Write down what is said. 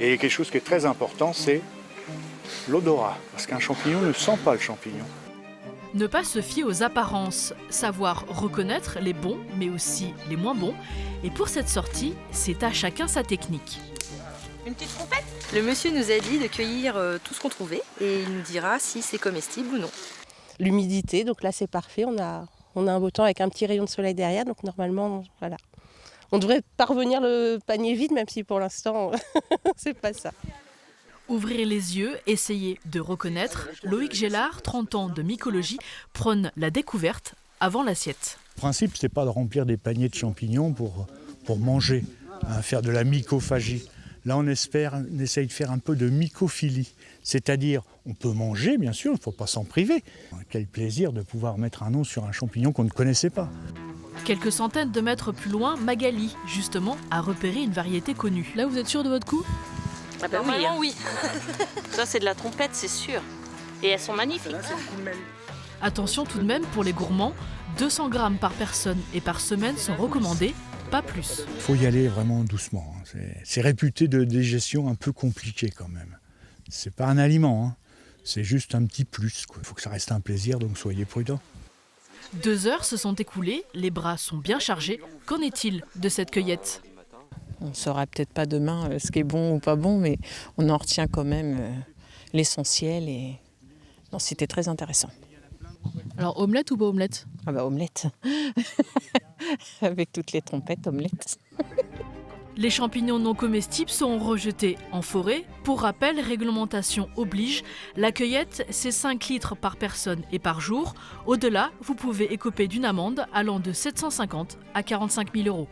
Et quelque chose qui est très important, c'est l'odorat, parce qu'un champignon ne sent pas le champignon. Ne pas se fier aux apparences, savoir reconnaître les bons, mais aussi les moins bons. Et pour cette sortie, c'est à chacun sa technique. Une petite trompette. Le monsieur nous a dit de cueillir tout ce qu'on trouvait et il nous dira si c'est comestible ou non. L'humidité, donc là c'est parfait, on a un beau temps avec un petit rayon de soleil derrière, donc normalement, voilà. On devrait parvenir le panier vide, même si pour l'instant, c'est pas ça. Ouvrir les yeux, essayer de reconnaître. Loïc Gélard, 30 ans de mycologie, prône la découverte avant l'assiette. Le principe, c'est pas de remplir des paniers de champignons pour manger, faire de la mycophagie. Là, on essaye de faire un peu de mycophilie, c'est-à-dire on peut manger, bien sûr, il ne faut pas s'en priver. Quel plaisir de pouvoir mettre un nom sur un champignon qu'on ne connaissait pas. Quelques centaines de mètres plus loin, Magali, justement, a repéré une variété connue. Là, vous êtes sûr de votre coup ? Ah bah oui. Ça, c'est de la trompette, c'est sûr. Et elles sont magnifiques. Attention tout de même pour les gourmands, 200 grammes par personne et par semaine sont recommandés, pas plus. Il faut y aller vraiment doucement. C'est réputé de digestion un peu compliquée quand même. C'est pas un aliment, c'est juste un petit plus. Il faut que ça reste un plaisir, donc soyez prudents. 2 heures se sont écoulées, les bras sont bien chargés. Qu'en est-il de cette cueillette ? On ne saura peut-être pas demain ce qui est bon ou pas bon, mais on en retient quand même l'essentiel. Et non, c'était très intéressant. Alors, omelette ou pas omelette ? Ah bah omelette. Avec toutes les trompettes, omelette. Les champignons non comestibles sont rejetés en forêt. Pour rappel, réglementation oblige. La cueillette, c'est 5 litres par personne et par jour. Au-delà, vous pouvez écoper d'une amende allant de 750 à 45 000 €.